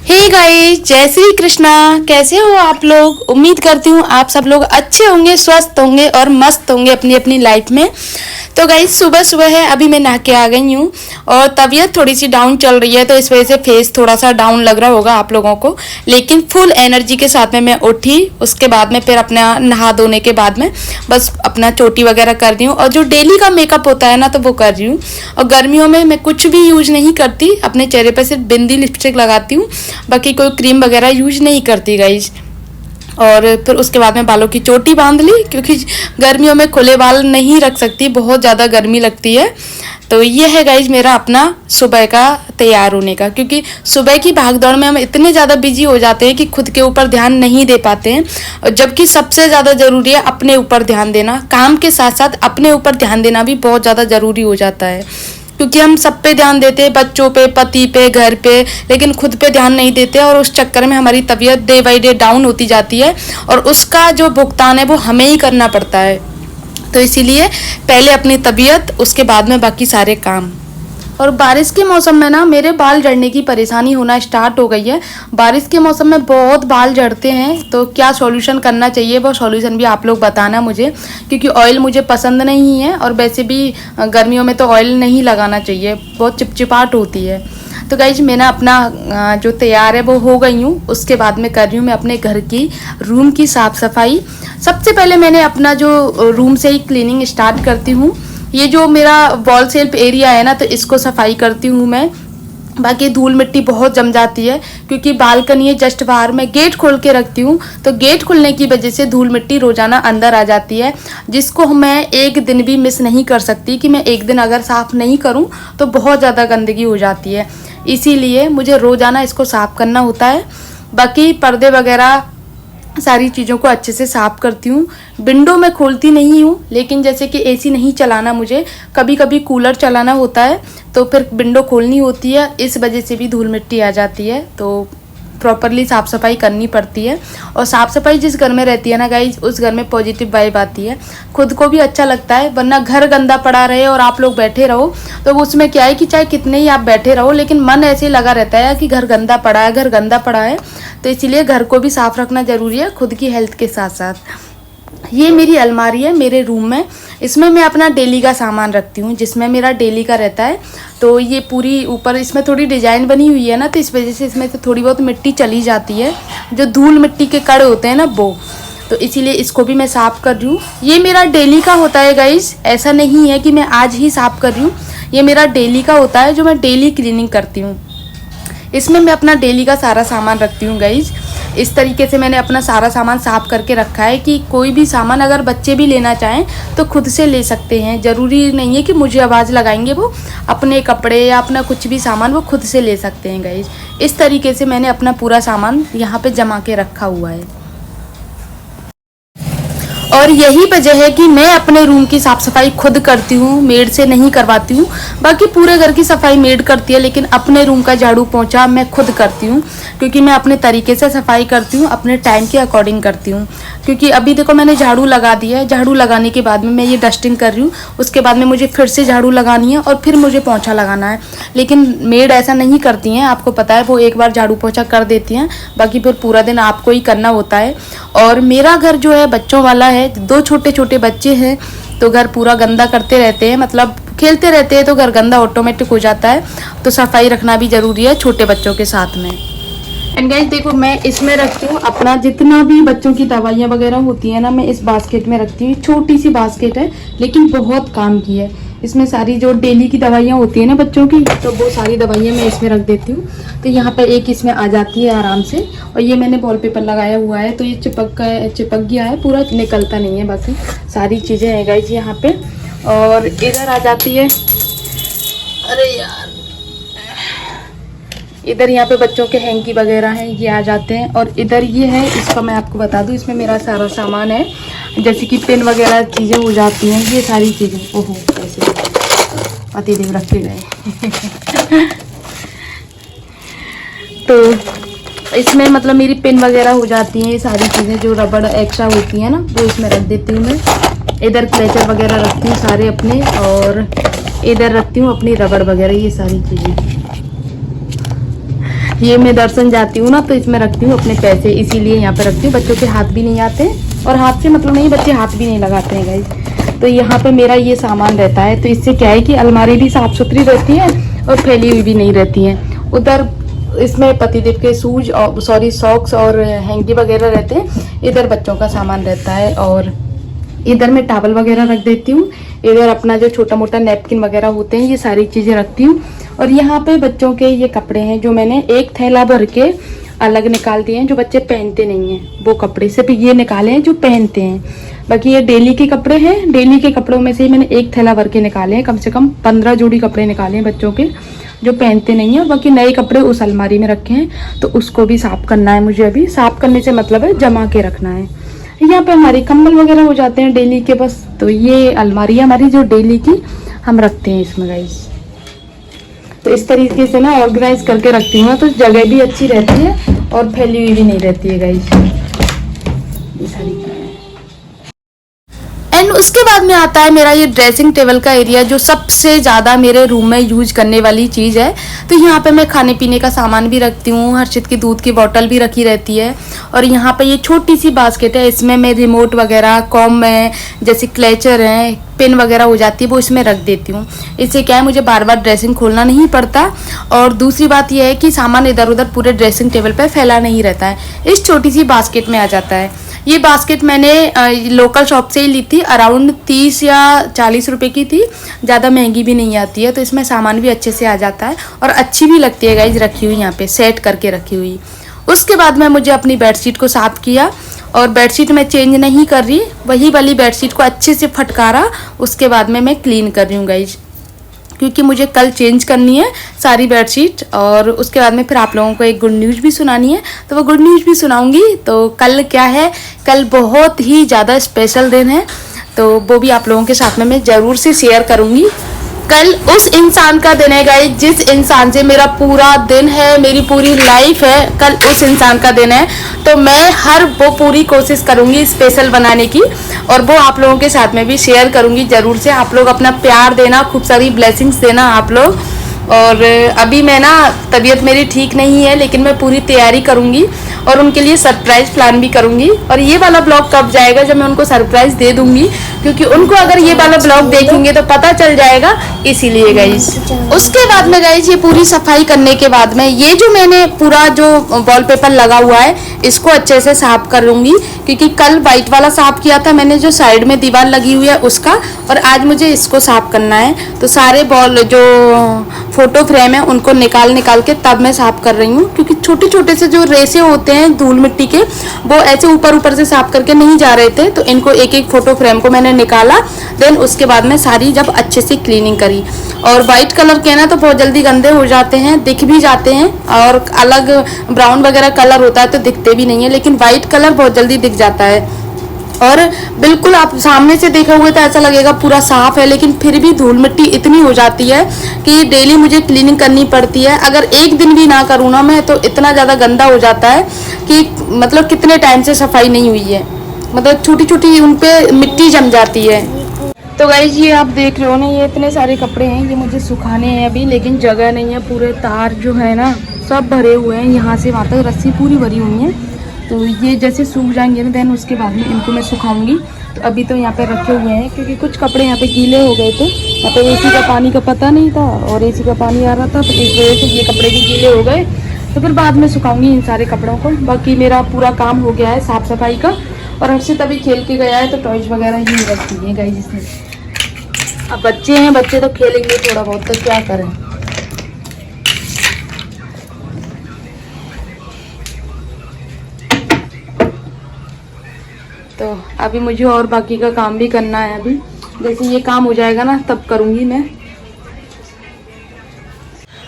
Hey guys, जय श्री कृष्णा। कैसे हो आप लोग? उम्मीद करती हूँ आप सब लोग अच्छे होंगे, स्वस्थ होंगे और मस्त होंगे अपनी अपनी लाइफ में। तो गाइस, सुबह सुबह है, अभी मैं नहा के आ गई हूँ और तबीयत थोड़ी सी डाउन चल रही है, तो इस वजह से फेस थोड़ा सा डाउन लग रहा होगा आप लोगों को। लेकिन फुल एनर्जी के साथ में मैं उठी। उसके बाद में फिर अपना नहा धोने के बाद में बस अपना चोटी वगैरह कर रही हूँ और जो डेली का मेकअप होता है ना, तो वो कर रही हूँ। और गर्मियों में मैं कुछ भी यूज नहीं करती, अपने चेहरे पर सिर्फ बिंदी लिपस्टिक लगाती हूँ, बाकी कोई क्रीम वगैरह यूज नहीं करती गाइज। और फिर उसके बाद में बालों की चोटी बांध ली, क्योंकि गर्मियों में खुले बाल नहीं रख सकती, बहुत ज़्यादा गर्मी लगती है। तो ये है गाइज मेरा अपना सुबह का तैयार होने का, क्योंकि सुबह की भागदौड़ में हम इतने ज़्यादा बिजी हो जाते हैं कि खुद के ऊपर ध्यान नहीं दे पाते हैं। और जबकि सबसे ज़्यादा ज़रूरी है अपने ऊपर ध्यान देना। काम के साथ साथ अपने ऊपर ध्यान देना भी बहुत ज़्यादा ज़रूरी हो जाता है, क्योंकि हम सब पे ध्यान देते हैं, बच्चों पे, पति पे, घर पे, लेकिन खुद पे ध्यान नहीं देते और उस चक्कर में हमारी तबीयत डे बाई डे डाउन होती जाती है और उसका जो भुगतान है वो हमें ही करना पड़ता है। तो इसीलिए पहले अपनी तबीयत, उसके बाद में बाकी सारे काम। और बारिश के मौसम में ना मेरे बाल झड़ने की परेशानी होना स्टार्ट हो गई है। बारिश के मौसम में बहुत बाल झड़ते हैं, तो क्या सॉल्यूशन करना चाहिए वो सॉल्यूशन भी आप लोग बताना मुझे, क्योंकि ऑयल मुझे पसंद नहीं है और वैसे भी गर्मियों में तो ऑयल नहीं लगाना चाहिए, बहुत चिपचिपाहट होती है। तो गाइज, मैं ना अपना जो तैयार है वो हो गई हूँ। उसके बाद में कर रही हूँ मैं अपने घर की रूम की साफ़ सफाई। सबसे पहले मैंने अपना जो रूम से ही क्लीनिंग स्टार्ट करती हूँ। ये जो मेरा वॉल शेल्फ एरिया है ना, तो इसको सफाई करती हूँ मैं। बाकी धूल मिट्टी बहुत जम जाती है, क्योंकि बालकनी है जस्ट बाहर, मैं गेट खोल के रखती हूँ, तो गेट खुलने की वजह से धूल मिट्टी रोजाना अंदर आ जाती है, जिसको मैं एक दिन भी मिस नहीं कर सकती कि मैं एक दिन अगर साफ़ नहीं करूँ तो बहुत ज़्यादा गंदगी हो जाती है। इसीलिए मुझे रोज़ाना इसको साफ़ करना होता है। बाकी पर्दे वगैरह सारी चीज़ों को अच्छे से साफ़ करती हूँ। विंडो मैं खोलती नहीं हूँ, लेकिन जैसे कि एसी नहीं चलाना मुझे, कभी कभी कूलर चलाना होता है, तो फिर विंडो खोलनी होती है, इस वजह से भी धूल मिट्टी आ जाती है, तो प्रॉपरली साफ़ सफाई करनी पड़ती है। और साफ़ सफाई जिस घर में रहती है ना गाइज, उस घर में पॉजिटिव वाइब आती है, खुद को भी अच्छा लगता है। वरना घर गंदा पड़ा रहे और आप लोग बैठे रहो, तो उसमें क्या है कि चाहे कितने ही आप बैठे रहो, लेकिन मन ऐसे ही लगा रहता है कि घर गंदा पड़ा है, घर गंदा पड़ा है। तो इसीलिए घर को भी साफ़ रखना ज़रूरी है, खुद की हेल्थ के साथ साथ। ये मेरी अलमारी है मेरे रूम में, इसमें मैं अपना डेली का सामान रखती हूँ, जिसमें मेरा डेली का रहता है। तो ये पूरी ऊपर इसमें थोड़ी डिजाइन बनी हुई है ना, तो इस वजह से इसमें से थोड़ी बहुत मिट्टी चली जाती है, जो धूल मिट्टी के कण होते हैं ना वो, तो इसीलिए इसको भी मैं साफ़ कर रही हूँ। ये मेरा डेली का होता है गाइज, ऐसा नहीं है कि मैं आज ही साफ़ कर रही हूँ, ये मेरा डेली का होता है जो मैं डेली क्लीनिंग करती हूँ। इसमें मैं अपना डेली का सारा सामान रखती हूँ गाइज। इस तरीके से मैंने अपना सारा सामान साफ़ करके रखा है कि कोई भी सामान अगर बच्चे भी लेना चाहें तो खुद से ले सकते हैं। ज़रूरी नहीं है कि मुझे आवाज़ लगाएंगे, वो अपने कपड़े या अपना कुछ भी सामान वो खुद से ले सकते हैं गाइज। इस तरीके से मैंने अपना पूरा सामान यहाँ पे जमा के रखा हुआ है। और यही वजह है कि मैं अपने रूम की साफ़ सफाई खुद करती हूँ, मेड से नहीं करवाती हूँ। बाकी पूरे घर की सफाई मेड करती है, लेकिन अपने रूम का झाड़ू पोंछा मैं खुद करती हूँ, क्योंकि मैं अपने तरीके से सफाई करती हूँ, अपने टाइम के अकॉर्डिंग करती हूँ। क्योंकि अभी देखो मैंने झाड़ू लगा दिया है, झाड़ू लगाने के बाद में मैं ये डस्टिंग कर रही हूँ, उसके बाद में मुझे फिर से झाड़ू लगानी है और फिर मुझे पोंछा लगाना है। लेकिन मेड ऐसा नहीं करती हैं, आपको पता है, वो एक बार झाड़ू पोंछा कर देती हैं, बाकी फिर पूरा दिन आपको ही करना होता है। और मेरा घर जो है बच्चों वाला है, 2 छोटे छोटे बच्चे हैं, तो घर पूरा गंदा करते रहते हैं, मतलब खेलते रहते हैं, तो घर गंदा ऑटोमेटिक हो जाता है। तो सफाई रखना भी ज़रूरी है छोटे बच्चों के साथ में। एंड गाइस देखो, मैं इसमें रखती हूँ अपना जितना भी बच्चों की दवाइयाँ वगैरह होती है ना, मैं इस बास्केट में रखती हूँ। छोटी सी बास्केट है, लेकिन बहुत काम की है। इसमें सारी जो डेली की दवाइयाँ होती है ना बच्चों की, तो वो सारी दवाइयाँ मैं इसमें रख देती हूँ। तो यहाँ पर एक इसमें आ जाती है आराम से। और ये मैंने वॉलपेपर लगाया हुआ है, तो ये चिपक गया है, पूरा निकलता नहीं है। बाकी सारी चीज़ें हैं गाइस यहाँ पे। और इधर आ जाती है, अरे यार, इधर यहाँ पे बच्चों के हैंकी वगैरह हैं, ये आ जाते हैं। और इधर ये है, इसका मैं आपको बता दूँ, इसमें मेरा सारा सामान है, जैसे कि पेन वगैरह चीज़ें हो जाती हैं, ये सारी चीज़ें। ओहो, कैसे पतिदेव रखे गए तो इसमें मतलब मेरी पेन वगैरह हो जाती हैं, ये सारी चीज़ें जो रबड़ एक्स्ट्रा होती हैं ना, वो इसमें रख देती हूँ मैं। इधर क्लेचर वगैरह रखती हूँ सारे अपने, और इधर रखती हूँ अपनी रबड़ वगैरह, ये सारी चीज़ें। ये मैं दर्शन जाती हूँ ना तो इसमें रखती हूँ अपने पैसे, इसीलिए यहाँ पे रखती हूँ। बच्चों के हाथ भी नहीं आते और हाथ से मतलब नहीं, बच्चे हाथ भी नहीं लगाते हैं गाइस। तो यहाँ पे मेरा ये सामान रहता है। तो इससे क्या है कि अलमारी भी साफ सुथरी रहती है और फैली हुई भी नहीं रहती है। उधर इसमें पतिदेव के शूज और सॉक्स और हैंकी वगैरह रहते हैं। इधर बच्चों का सामान रहता है और इधर मैं टॉवल वगैरह रख देती हूँ। इधर अपना जो छोटा मोटा नैपकिन वगैरह होते हैं, ये सारी चीज़ें रखती हूँ। और यहाँ पे बच्चों के ये कपड़े हैं जो मैंने एक थैला भर के अलग निकाल दिए हैं, जो बच्चे पहनते नहीं हैं वो कपड़े, सिर्फ ये निकाले हैं जो पहनते हैं। बाकी ये डेली के कपड़े हैं। डेली के कपड़ों में से ही मैंने एक थैला भर के निकाले हैं, कम से कम 15 जोड़ी कपड़े निकाले हैं बच्चों के जो पहनते नहीं है। बाकी नए कपड़े उस अलमारी में रखे हैं, तो उसको भी साफ करना है मुझे। अभी साफ करने से मतलब है जमा के रखना है। यहाँ पे हमारे कंबल वगैरह हो जाते हैं डेली के बस। तो ये अलमारी है हमारी जो डेली की हम रखते हैं इसमें गाइस। तो इस तरीके से ना ऑर्गेनाइज करके रखती हूँ तो जगह भी अच्छी रहती है और फैली हुई भी नहीं रहती है गाइस। ये सारी एंड उसके बाद में आता है मेरा ये ड्रेसिंग टेबल का एरिया, जो सबसे ज़्यादा मेरे रूम में यूज करने वाली चीज़ है। तो यहाँ पे मैं खाने पीने का सामान भी रखती हूँ, हर्षित की दूध की बोतल भी रखी रहती है। और यहाँ पे ये छोटी सी बास्केट है, इसमें मैं रिमोट वगैरह, कॉम है, जैसे क्लेचर है, पेन वगैरह हो जाती है वो इसमें रख देती हूँ। इससे क्या है मुझे बार बार ड्रेसिंग खोलना नहीं पड़ता। और दूसरी बात यह है कि सामान इधर उधर पूरे ड्रेसिंग टेबल पर फैला नहीं रहता है, इस छोटी सी बास्केट में आ जाता है। ये बास्केट मैंने लोकल शॉप से ही ली थी, अराउंड 30 या 40 रुपए की थी, ज़्यादा महंगी भी नहीं आती है। तो इसमें सामान भी अच्छे से आ जाता है और अच्छी भी लगती है गाइज रखी हुई यहाँ पे सेट करके रखी हुई। उसके बाद में मुझे अपनी बेडशीट को साफ़ किया और बेडशीट में चेंज नहीं कर रही, वही वाली बेडशीट को अच्छे से फटकारा। उसके बाद में मैं क्लीन कर रही हूँ गाइज, क्योंकि मुझे कल चेंज करनी है सारी बेडशीट। और उसके बाद में फिर आप लोगों को एक गुड न्यूज़ भी सुनानी है, तो वो गुड न्यूज़ भी सुनाऊंगी। तो कल क्या है, कल बहुत ही ज़्यादा स्पेशल दिन है, तो वो भी आप लोगों के साथ में मैं ज़रूर से शेयर करूंगी। कल उस इंसान का दिन है गाइस, जिस इंसान से मेरा पूरा दिन है, मेरी पूरी लाइफ है, कल उस इंसान का दिन है। तो मैं वो पूरी कोशिश करूंगी स्पेशल बनाने की और वो आप लोगों के साथ में भी शेयर करूंगी ज़रूर से। आप लोग अपना प्यार देना, खूब सारी ब्लेसिंग्स देना आप लोग। और अभी मैं ना तबीयत मेरी ठीक नहीं है, लेकिन मैं पूरी तैयारी करूंगी और उनके लिए सरप्राइज प्लान भी करूंगी। और ये वाला ब्लॉग कब जाएगा, जब मैं उनको सरप्राइज दे दूंगी, क्योंकि उनको अगर ये वाला ब्लॉग देखेंगे तो पता चल जाएगा, इसीलिए गाइस। उसके बाद में गाइस ये पूरी सफाई करने के बाद में ये जो मैंने पूरा जो वॉलपेपर लगा हुआ है इसको अच्छे से साफ कर लूंगी, क्योंकि कल वाइट वाला साफ किया था मैंने जो साइड में दीवार लगी हुई है उसका, और आज मुझे इसको साफ करना है। तो सारे जो फोटो फ्रेम है उनको निकाल के तब मैं साफ कर रही हूँ, क्योंकि छोटे छोटे से जो रेसे होते हैं धूल मिट्टी के वो ऐसे ऊपर से साफ करके नहीं जा रहे थे। तो इनको एक एक फोटो फ्रेम को मैंने निकाला, देन उसके बाद में सारी जब अच्छे से क्लीनिंग करी। और वाइट कलर के ना तो बहुत जल्दी गंदे हो जाते हैं, दिख भी जाते हैं, और अलग ब्राउन वगैरह कलर होता है तो दिखते भी नहीं है, लेकिन वाइट कलर बहुत जल्दी दिख जाता है। और बिल्कुल आप सामने से देखा हुआ तो ऐसा लगेगा पूरा साफ है, लेकिन फिर भी धूल मिट्टी इतनी हो जाती है कि डेली मुझे क्लीनिंग करनी पड़ती है। अगर एक दिन भी ना करूँ ना मैं, तो इतना ज़्यादा गंदा हो जाता है कि मतलब कितने टाइम से सफाई नहीं हुई है, मतलब छोटी छोटी उन पे मिट्टी जम जाती है। तो गाइस ये आप देख रहे हो ना, ये इतने सारे कपड़े हैं, ये मुझे सुखाने हैं अभी, लेकिन जगह नहीं है। पूरे तार जो है ना सब भरे हुए हैं, यहाँ से वहाँ तक रस्सी पूरी भरी हुई है। तो ये जैसे सूख जाएंगे ना, देन उसके बाद में इनको मैं सुखाऊंगी। तो अभी तो यहाँ पे रखे हुए हैं, क्योंकि कुछ कपड़े यहाँ पे गीले हो गए थे। यहाँ पे एसी का पानी का पता नहीं था और एसी का पानी आ रहा था, तो इस वजह से ये कपड़े भी गीले हो गए। तो फिर बाद में सुखाऊंगी इन सारे कपड़ों को। बाकी मेरा पूरा काम हो गया है साफ़ सफाई का। और हर्षित अभी खेल के गया है, तो टॉयज वगैरह ही रख दिए गाइस जिसने। अब बच्चे हैं, बच्चे तो खेलेंगे थोड़ा बहुत, तो क्या करें। तो अभी मुझे और बाकी का काम भी करना है। अभी जैसे ये काम हो जाएगा ना तब करूँगी मैं।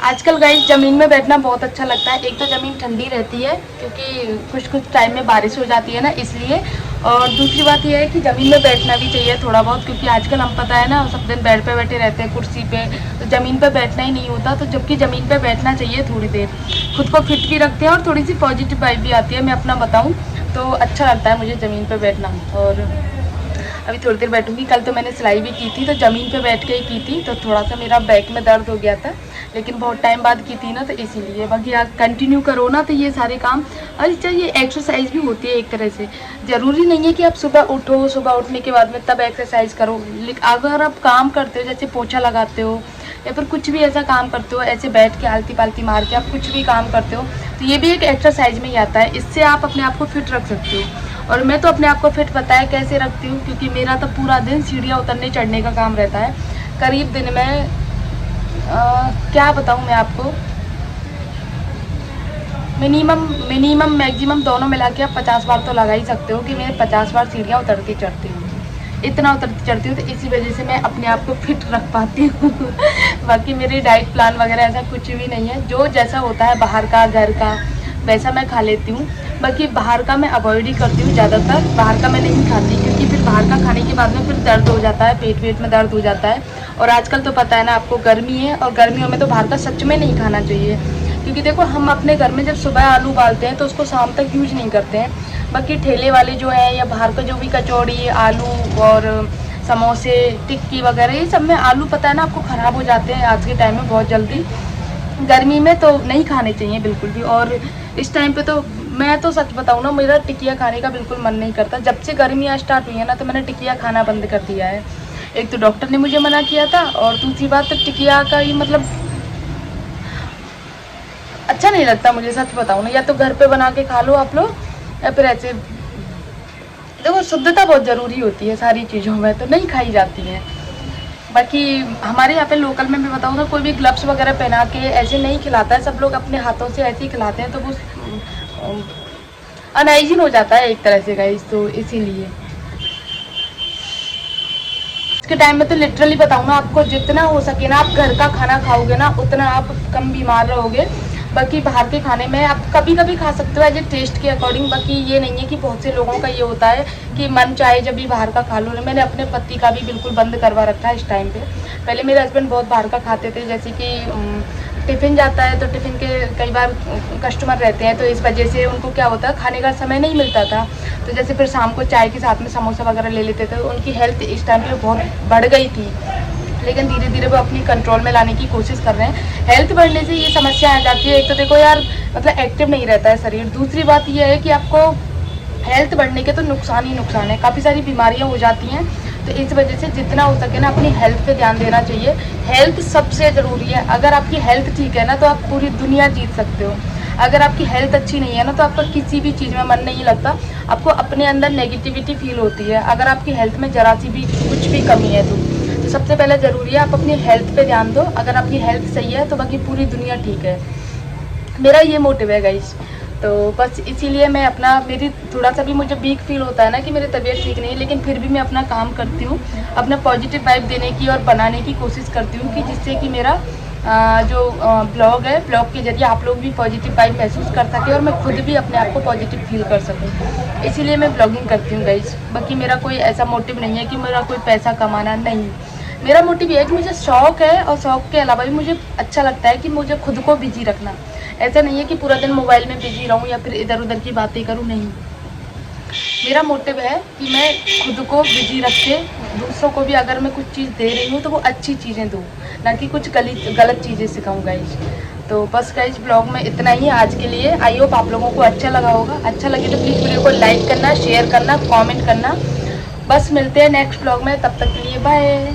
आजकल गाइस ज़मीन में बैठना बहुत अच्छा लगता है। एक तो ज़मीन ठंडी रहती है, क्योंकि कुछ टाइम में बारिश हो जाती है ना, इसलिए। और दूसरी बात यह है कि ज़मीन में बैठना भी चाहिए थोड़ा बहुत, क्योंकि आजकल हम पता है ना सब दिन बेड पे बैठे रहते हैं, कुर्सी पे, तो ज़मीन पे बैठना ही नहीं होता। तो जबकि ज़मीन पे बैठना चाहिए थोड़ी देर, खुद को फिट भी रखते हैं और थोड़ी सी पॉजिटिव वाइब भी आती है। मैं अपना बताऊँ तो अच्छा लगता है मुझे ज़मीन पर बैठना। और अभी थोड़ी देर बैठूंगी। कल तो मैंने सिलाई भी की थी, तो ज़मीन पे बैठ के ही की थी, तो थोड़ा सा मेरा बैक में दर्द हो गया था, लेकिन बहुत टाइम बाद की थी ना तो इसीलिए। बाकी आप कंटिन्यू करो ना तो ये सारे काम। अच्छा ये एक्सरसाइज भी होती है एक तरह से, ज़रूरी नहीं है कि आप सुबह उठो, सुबह उठने के बाद में तब एक्सरसाइज करो। अगर आप काम करते हो जैसे पोछा लगाते हो या फिर कुछ भी ऐसा काम करते हो, ऐसे बैठ के आलती पालती मार के आप कुछ भी काम करते हो तो ये भी एक एक्सरसाइज में ही आता है। इससे आप अपने आप को फिट रख सकते हो। और मैं तो अपने आप को फिट पता है कैसे रखती हूँ, क्योंकि मेरा तो पूरा दिन सीढ़ियाँ उतरने चढ़ने का काम रहता है। करीब दिन में क्या बताऊँ मैं आपको, मिनिमम मैक्सिमम दोनों मिला के आप 50 बार तो लगा ही सकते हो कि मैं 50 बार सीढ़ियाँ उतरती चढ़ती हूँ। इतना उतरती चढ़ती हूँ तो इसी वजह से मैं अपने आप को फिट रख पाती हूँ। बाकी मेरी डाइट प्लान वगैरह ऐसा कुछ भी नहीं है, जो जैसा होता है बाहर का घर का वैसा मैं खा लेती हूँ। बाकी बाहर का मैं अवॉइड ही करती हूँ, ज़्यादातर बाहर का मैं नहीं खाती, क्योंकि फिर बाहर का खाने के बाद में फिर दर्द हो जाता है, पेट में दर्द हो जाता है। और आजकल तो पता है ना आपको, गर्मी है और गर्मियों में तो बाहर का सच में नहीं खाना चाहिए। क्योंकि देखो हम अपने घर में जब सुबह आलू उबालते हैं तो उसको शाम तक यूज नहीं करते हैं। बाकी ठेले वाले जो हैं या बाहर का जो भी कचौड़ी, आलू और समोसे, टिक्की वगैरह, ये सब में आलू पता है ना आपको ख़राब हो जाते हैं आज के टाइम में बहुत जल्दी। गर्मी में तो नहीं खाने चाहिए बिल्कुल भी। और इस टाइम पे तो मैं तो सच बताऊँ ना, मेरा टिकिया खाने का बिल्कुल मन नहीं करता। जब से गर्मियाँ स्टार्ट हुई है ना तो मैंने टिकिया खाना बंद कर दिया है। एक तो डॉक्टर ने मुझे मना किया था, और दूसरी बात तो टिकिया का ही मतलब अच्छा नहीं लगता मुझे, सच बताऊँ ना। या तो घर पे बना के खा लो आप लोग, या फिर ऐसे, देखो शुद्धता बहुत ज़रूरी होती है सारी चीज़ों में, तो नहीं खाई जाती है। बाकी हमारे यहाँ पे लोकल में भी बताऊँ ना, कोई भी ग्लव्स वगैरह पहना के ऐसे नहीं खिलाता है, सब लोग अपने हाथों से ऐसे ही खिलाते हैं, तो वो अनहाइजीन हो जाता है एक तरह से गाइस। तो इसीलिए इसके टाइम में तो लिटरली बताऊँ ना आपको, जितना हो सके ना आप घर का खाना खाओगे ना उतना आप कम बीमार रहोगे। बाकी बाहर के खाने में आप कभी कभी खा सकते हो एज ए टेस्ट के अकॉर्डिंग। बाकी ये नहीं है कि बहुत से लोगों का ये होता है कि मन चाहे जब भी बाहर का खा लो। मैंने अपने पति का भी बिल्कुल बंद करवा रखा है इस टाइम पे। पहले मेरे हस्बैंड बहुत बाहर का खाते थे, जैसे कि टिफ़िन जाता है तो टिफ़िन के कई बार कस्टमर रहते हैं, तो इस वजह से उनको क्या होता है, खाने का समय नहीं मिलता था। तो जैसे फिर शाम को चाय के साथ में समोसा वगैरह ले लेते थे, तो उनकी हेल्थ इस टाइम पे बहुत बढ़ गई थी। लेकिन धीरे धीरे वो अपनी कंट्रोल में लाने की कोशिश कर रहे हैं। हेल्थ बढ़ने से ये समस्या आ जाती है, एक तो देखो यार मतलब एक्टिव नहीं रहता है शरीर। दूसरी बात ये है कि आपको हेल्थ बढ़ने के तो नुकसान ही नुकसान है, काफ़ी सारी बीमारियां हो जाती हैं। तो इस वजह से जितना हो सके ना अपनी हेल्थ पे ध्यान देना चाहिए। हेल्थ सबसे ज़रूरी है। अगर आपकी हेल्थ ठीक है ना तो आप पूरी दुनिया जीत सकते हो। अगर आपकी हेल्थ अच्छी नहीं है ना तो आपका किसी भी चीज़ में मन नहीं लगता, आपको अपने अंदर नेगेटिविटी फील होती है अगर आपकी हेल्थ में ज़रा सी भी कुछ भी कमी है तो। सबसे पहले ज़रूरी है आप अपनी हेल्थ पे ध्यान दो। अगर आपकी हेल्थ सही है तो बाकी पूरी दुनिया ठीक है। मेरा ये मोटिव है गाइस। तो बस इसीलिए मैं अपना, मेरी थोड़ा सा भी मुझे वीक फील होता है ना कि मेरी तबीयत ठीक नहीं है, लेकिन फिर भी मैं अपना काम करती हूँ, अपना पॉजिटिव वाइब देने की और बनाने की कोशिश करती हूँ कि जिससे कि मेरा जो ब्लॉग है, ब्लॉग के जरिए आप लोग भी पॉजिटिव वाइब महसूस कर सकें और मैं खुद भी अपने आप को पॉजिटिव फील कर सकूँ। इसीलिए मैं ब्लॉगिंग करती हूँ गाइस। बाकी मेरा कोई ऐसा मोटिव नहीं है कि मेरा कोई पैसा कमाना, नहीं। मेरा मोटिव ये है कि मुझे शौक़ है, और शौक़ के अलावा भी मुझे अच्छा लगता है कि मुझे खुद को बिजी रखना। ऐसा नहीं है कि पूरा दिन मोबाइल में बिजी रहूँ या फिर इधर उधर की बातें करूँ, नहीं। मेरा मोटिव है कि मैं खुद को बिजी रख के दूसरों को भी अगर मैं कुछ चीज़ दे रही हूँ तो वो अच्छी चीज़ें दूँ, ना कि कुछ गलत चीज़ें सिखाऊँ गाइस। तो बस गाइस ब्लॉग में इतना ही है आज के लिए। आई होप आप लोगों को अच्छा लगा होगा। अच्छा लगे तो प्लीज़ वीडियो को लाइक करना, शेयर करना, कमेंट करना। बस मिलते हैं नेक्स्ट ब्लॉग में, तब तक के लिए बाय।